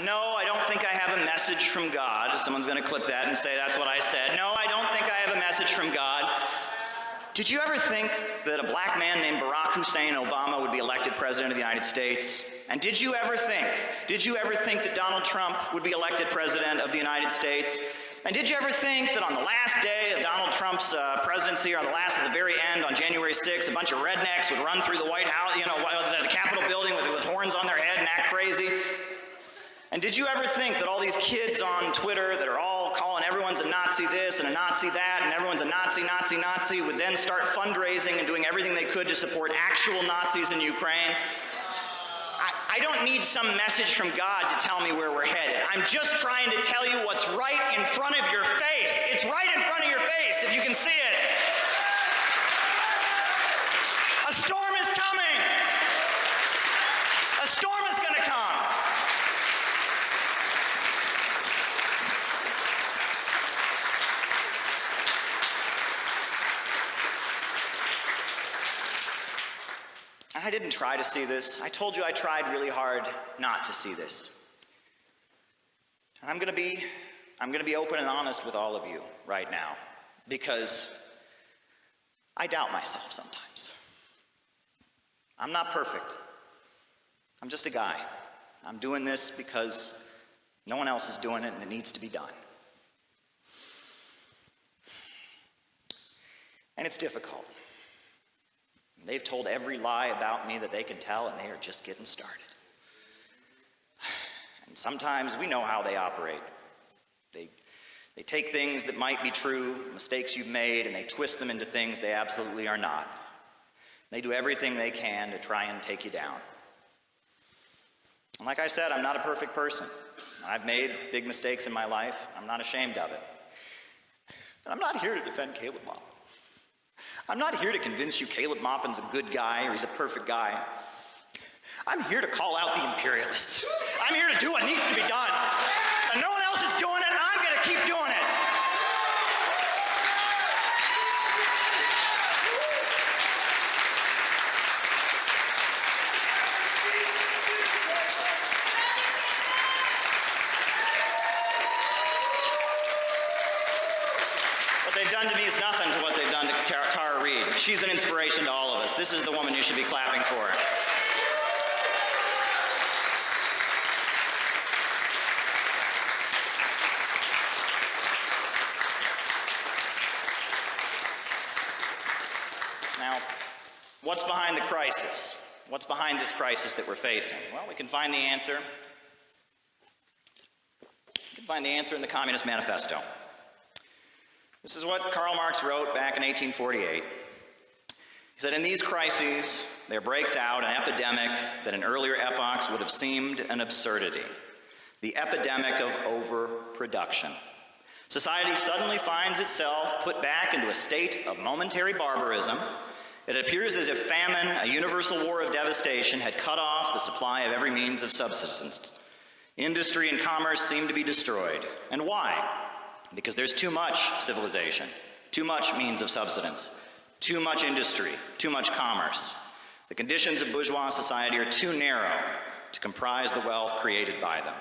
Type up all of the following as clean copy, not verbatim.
No, I don't think I have a message from God. Someone's going to clip that and say that's what I said. No, I don't think I have a message from God. Did you ever think that a black man named Barack Hussein Obama would be elected president of the United States? And did you ever think that Donald Trump would be elected president of the United States? And did you ever think that on the last day of Donald Trump's presidency, or on at the very end, on January 6th, a bunch of rednecks would run through the White House, the Capitol building with horns on their head and act crazy? And did you ever think that all these kids on Twitter that are all calling everyone's a Nazi this and a Nazi that, and everyone's a Nazi, Nazi, Nazi, would then start fundraising and doing everything they could to support actual Nazis in Ukraine? I don't need some message from God to tell me where we're headed. I'm just trying to tell you what's right in front of your face. It's right in front of your face, if you can see it. A storm is coming. A storm is going to come. I didn't try to see this. I told you I tried really hard not to see this. And I'm going to be open and honest with all of you right now, because I doubt myself sometimes. I'm not perfect. I'm just a guy. I'm doing this because no one else is doing it and it needs to be done. And it's difficult. They've told every lie about me that they can tell, and they are just getting started. And sometimes we know how they operate. They take things that might be true, mistakes you've made, and they twist them into things they absolutely are not. They do everything they can to try and take you down. And like I said, I'm not a perfect person. I've made big mistakes in my life. I'm not ashamed of it. And I'm not here to defend Caleb Maupin. I'm not here to convince you Caleb Maupin's a good guy or he's a perfect guy. I'm here to call out the imperialists. I'm here to do what needs to be done. And no one else is doing it, and I'm going to keep doing it. What they've done to me is nothing to what they've done to Tara Reade. She's an inspiration to all of us. This is the woman you should be clapping for. Now, what's behind the crisis? What's behind this crisis that we're facing? Well, we can find the answer. We can find the answer in the Communist Manifesto. This is what Karl Marx wrote back in 1848. He said, "In these crises, there breaks out an epidemic that in earlier epochs would have seemed an absurdity. The epidemic of overproduction. Society suddenly finds itself put back into a state of momentary barbarism. It appears as if famine, a universal war of devastation, had cut off the supply of every means of subsistence. Industry and commerce seem to be destroyed. And why? Because there's too much civilization, too much means of subsistence, too much industry, too much commerce. The conditions of bourgeois society are too narrow to comprise the wealth created by them."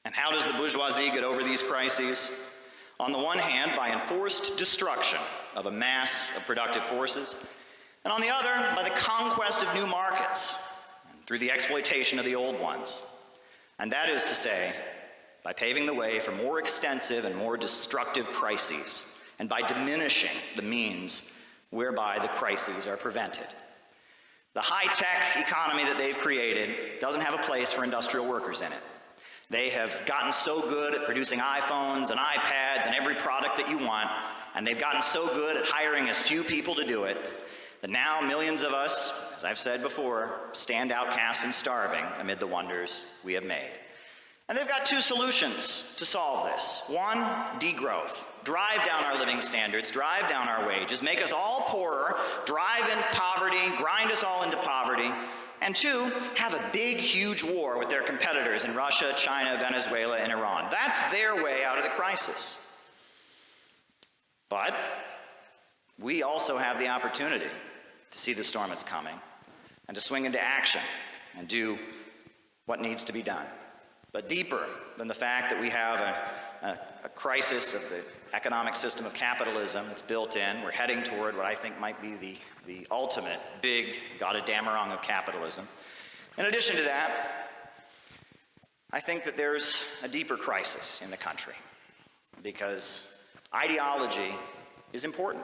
And how does the bourgeoisie get over these crises? On the one hand, by enforced destruction of a mass of productive forces, and on the other, by the conquest of new markets, and through the exploitation of the old ones. And that is to say, by paving the way for more extensive and more destructive crises, and by diminishing the means whereby the crises are prevented. The high-tech economy that they've created doesn't have a place for industrial workers in it. They have gotten so good at producing iPhones and iPads and every product that you want, and they've gotten so good at hiring as few people to do it, that now millions of us, as I've said before, stand outcast and starving amid the wonders we have made. And they've got two solutions to solve this. One, degrowth. Drive down our living standards, drive down our wages, make us all poorer, drive in poverty, grind us all into poverty. And two, have a big, huge war with their competitors in Russia, China, Venezuela, and Iran. That's their way out of the crisis. But we also have the opportunity to see the storm that's coming and to swing into action and do what needs to be done. But deeper than the fact that we have a crisis of the economic system of capitalism that's built in, we're heading toward what I think might be the ultimate big Gotterdammerung of capitalism. In addition to that, I think that there's a deeper crisis in the country because ideology is important.